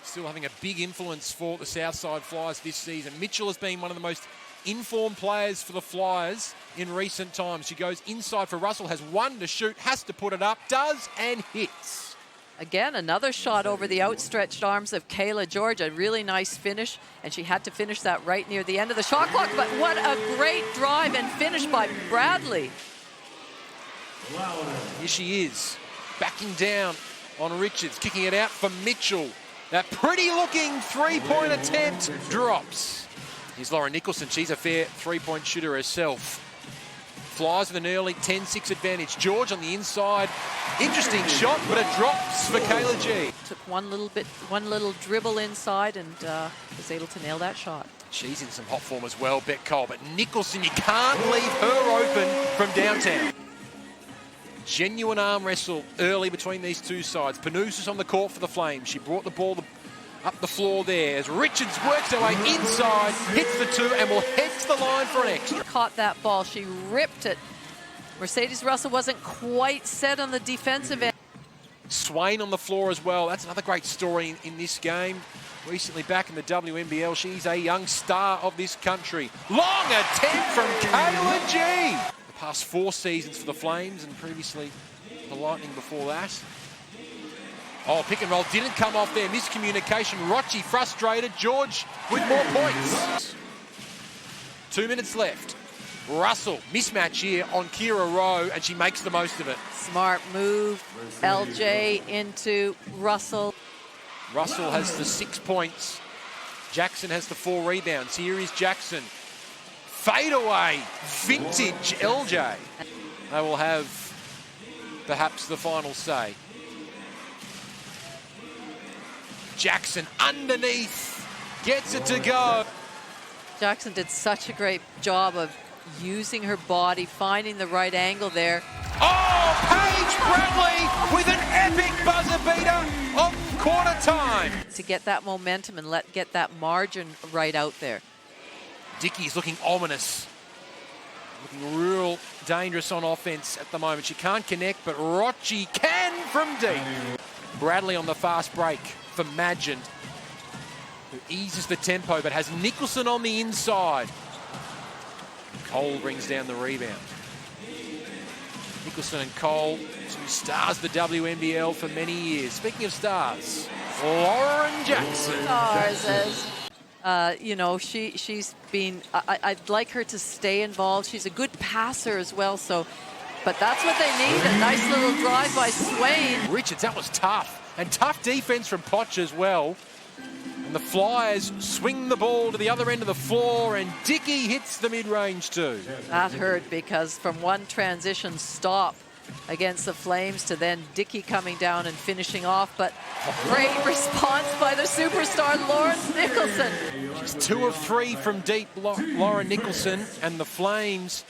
still having a big influence for the Southside Flyers this season. Mitchell has been one of the most informed players for the Flyers in recent times. She goes inside for Russell, has one to shoot, has to put it up, does, and hits. Again, another shot over the outstretched arms of Kayla George. A really nice finish, and she had to finish that right near the end of the shot clock. But what a great drive and finish by Bradley. Here she is, backing down on Richards, kicking it out for Mitchell. That pretty-looking three-point attempt drops. Here's Lauren Nicholson. She's a fair three-point shooter herself. Flies with an early 10-6 advantage. George on the inside. Interesting shot, but it drops for Kayla G. Took one little dribble inside and was able to nail that shot. She's in some hot form as well, Bet Cole. But Nicholson, you can't leave her open from downtown. Genuine arm wrestle early between these two sides. Panousis on the court for the Flames. She brought the ball up the floor there as Richards works her way inside, hits the two, and will head to the line for an extra. Caught that ball. She ripped it. Mercedes Russell wasn't quite set on the defensive end. Swain on the floor as well. That's another great story in this game. Recently back in the WNBL, she's a young star of this country. Long attempt from Kayla G. The past 4 seasons for the Flames and previously the Lightning before that. Oh, pick and roll didn't come off there. Miscommunication. Rochi frustrated. George with more points. 2 minutes left. Russell, mismatch here on Kira Rowe, and she makes the most of it. Smart move. LJ into Russell. Russell has the 6 points. Jackson has the 4 rebounds. Here is Jackson. Fade away. Vintage LJ. They will have perhaps the final say. Jackson underneath. Gets it to go. Jackson did such a great job of using her body, finding the right angle there. Oh, Paige Bradley with an epic buzzer beater of quarter time. To get that momentum and get that margin right out there. Dickey's looking ominous. Looking real dangerous on offense at the moment. She can't connect, but Rochi can from deep. Bradley on the fast break for Magin, who eases the tempo but has Nicholson on the inside. Cole brings down the rebound. Nicholson and Cole, two stars of the WNBL for many years. Speaking of stars, Lauren Jackson. You know, she's been, I'd like her to stay involved. She's a good passer as well, but that's what they need, a nice little drive by Swain. Richards, that was tough. And tough defense from Potch as well. And the Flyers swing the ball to the other end of the floor, and Dickey hits the mid-range too. That hurt because from one transition stop against the Flames to then Dickey coming down and finishing off, but great response by the superstar Lauren Nicholson. She's 2 of 3 from deep, Lauren Nicholson, and the Flames,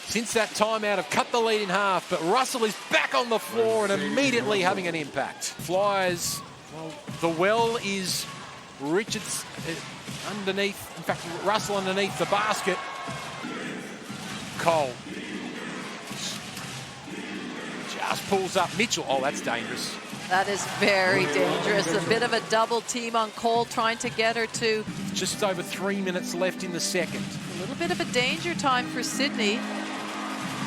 since that timeout, have cut the lead in half, but Russell is back on the floor and immediately having an impact. Flyers, well, the well is Richards underneath, in fact, Russell underneath the basket. Cole just pulls up Mitchell. Oh, that's dangerous. That is very dangerous. A bit of a double team on Cole, trying to get her to... Just over 3 minutes left in the second. A little bit of a danger time for Sydney.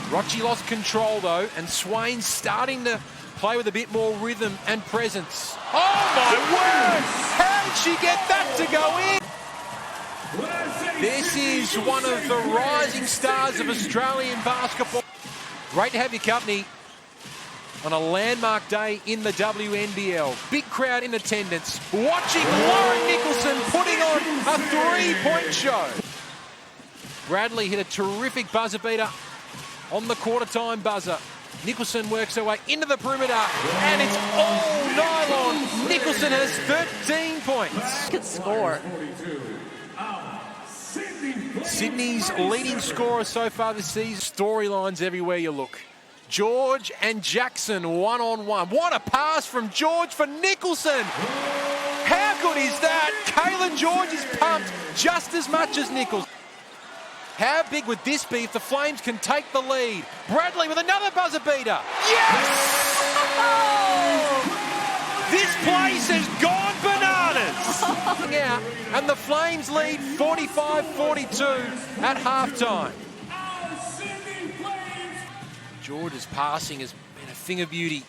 Rochi lost control though, and Swain's starting to play with a bit more rhythm and presence. Oh my word! How did she get that to go in? This is one of the rising stars of Australian basketball. Great to have your company on a landmark day in the WNBL. Big crowd in attendance, watching Lauren Nicholson putting on a 3-point show. Bradley hit a terrific buzzer beater on the quarter time buzzer. Nicholson works her way into the perimeter, and it's all nylon. Nicholson has 13 points. Good score. Sydney's leading scorer so far this season. Storylines everywhere you look. George and Jackson one-on-one. What a pass from George for Nicholson. How good is that? Kayla George is pumped just as much as Nicholson. How big would this be if the Flames can take the lead? Bradley with another buzzer beater. Yes! This This place has gone bananas! Out, and the Flames lead 45-42 at halftime. George's passing has been a thing of beauty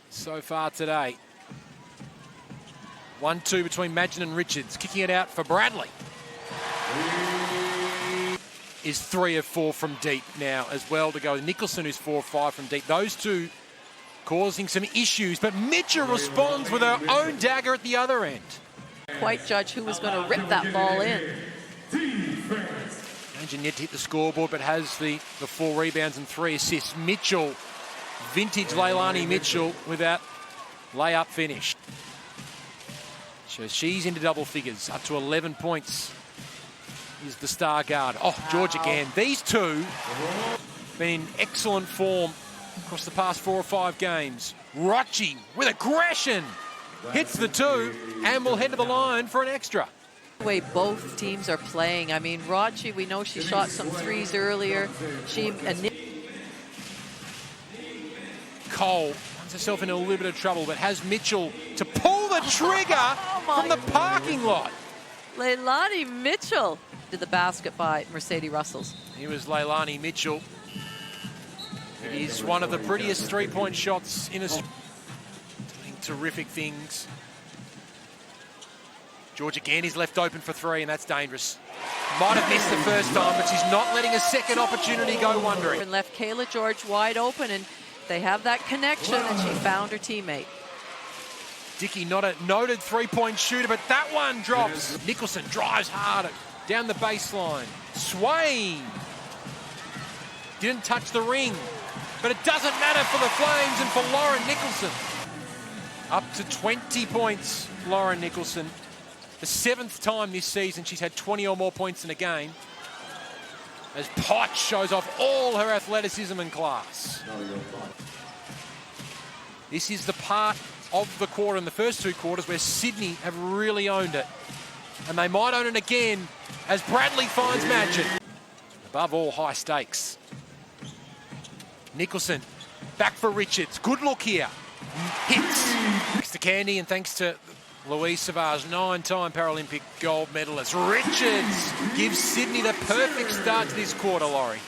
so far today. 1-2 between Madgen and Richards. Kicking it out for Bradley. Is 3 of 4 from deep now as well to go. Nicholson, who's 4 of 5 from deep. Those two causing some issues, but Mitchell responds with her own dagger at the other end. Quite judge who was going to rip that ball in. Imagine yet to hit the scoreboard, but has the 4 rebounds and 3 assists. Mitchell, vintage Leilani Mitchell with that layup finish. So she's into double figures, up to 11 points is the star guard. Oh, George again. These two been in excellent form across the past 4 or 5 games. Rochi with aggression hits the 2 and will head to the line for an extra. The way both teams are playing. I mean, Rochi, we know she shot some threes earlier. Cole finds herself in a little bit of trouble, but has Mitchell to pull the trigger from the parking lot. Leilani Mitchell did the basket by Mercedes Russells. He was Leilani Mitchell. It is one of the prettiest three-point shots in Australia. Doing terrific things. George again is left open for 3, and that's dangerous. Might have missed the first time, but she's not letting a second opportunity go wandering. And left Kayla George wide open, and they have that connection, and she found her teammate. Dickey, not a noted three-point shooter, but that one drops. Nicholson drives hard down the baseline. Swain didn't touch the ring, but it doesn't matter for the Flames and for Lauren Nicholson. Up to 20 points, Lauren Nicholson. The 7th time this season she's had 20 or more points in a game, as Potts shows off all her athleticism and class. This is the part of the quarter in the first 2 quarters where Sydney have really owned it. And they might own it again as Bradley finds Madgen. Above all, high stakes. Nicholson, back for Richards. Good look here. Hits. Thanks to Candy and thanks to Louise Savage, 9-time Paralympic gold medalist. Richards gives Sydney the perfect start to this quarter, Laurie.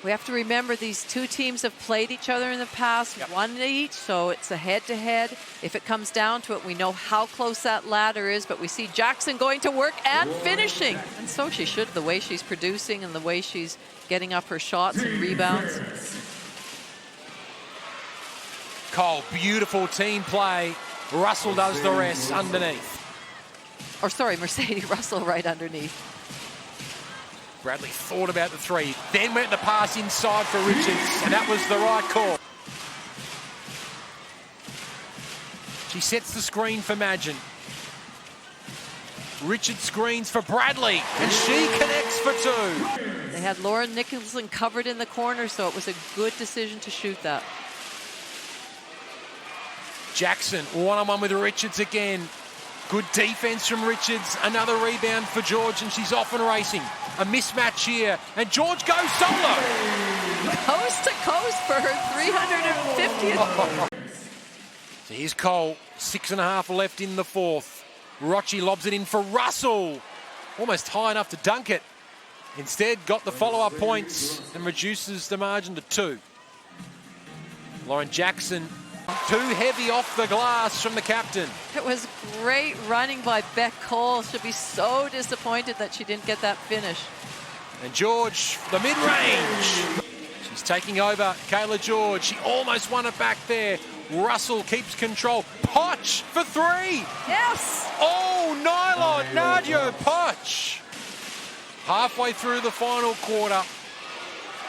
We have to remember these 2 teams have played each other in the past, won each, so it's a head-to-head. If it comes down to it, we know how close that ladder is, but we see Jackson going to work and finishing. And so she should, the way she's producing and the way she's getting up her shots and rebounds. Cole, beautiful team play. Russell does the rest underneath. Or sorry, Mercedes Russell right underneath. Bradley thought about the 3, then went the pass inside for Richards, and that was the right call. She sets the screen for Madgen. Richards screens for Bradley, and she connects for 2. They had Lauren Nicholson covered in the corner, so it was a good decision to shoot that. Jackson, one-on-one with Richards again. Good defense from Richards. Another rebound for George, and she's off and racing. A mismatch here, and George goes solo. Coast to coast for her 350th. So here's Cole, 6.5 left in the 4th. Rochi lobs it in for Russell. Almost high enough to dunk it. Instead, got the follow-up points and reduces the margin to 2. Lauren Jackson, too heavy off the glass from the captain. It was great running by Beck Cole. She'll be so disappointed that she didn't get that finish. And George, the mid-range. She's taking over, Kayla George. She almost won it back there. Russell keeps control. Potch for 3. Yes! Oh, nylon, Nadia Potch. Halfway through the final quarter,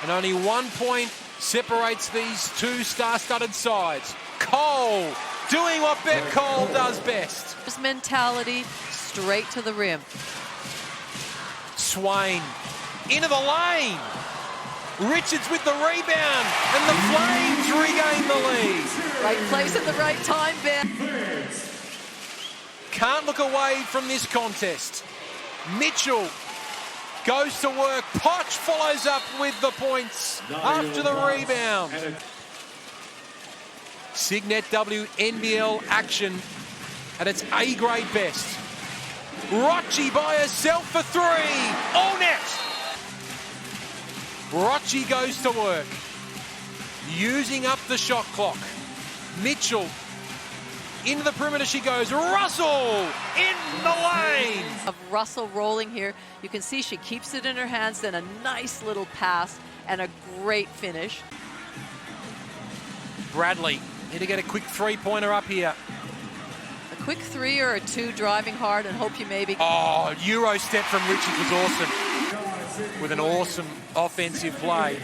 and only 1 point separates these 2 star-studded sides. Cole doing what Beck Cole does best. His mentality straight to the rim. Swain into the lane. Richards with the rebound, and the Flames regain the lead. Right place at the right time, Ben. Can't look away from this contest. Mitchell goes to work. Potch follows up with the points after the rebound. Signet WNBL action at its A-grade best. Rochi by herself for three. All net. Rochi goes to work. Using up the shot clock. Mitchell. Into the perimeter she goes. Russell in the lane. Of Russell rolling here. You can see she keeps it in her hands, then a nice little pass and a great finish. Bradley need to get a quick three-pointer up here. A quick three or a two, driving hard and hope you maybe... Oh, Euro step from Richards was awesome. With an awesome offensive play.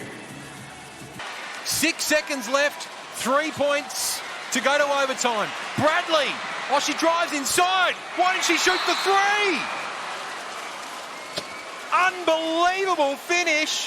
6 seconds left, 3 points to go to overtime. Bradley, oh, she drives inside. Why didn't she shoot the three? Unbelievable finish.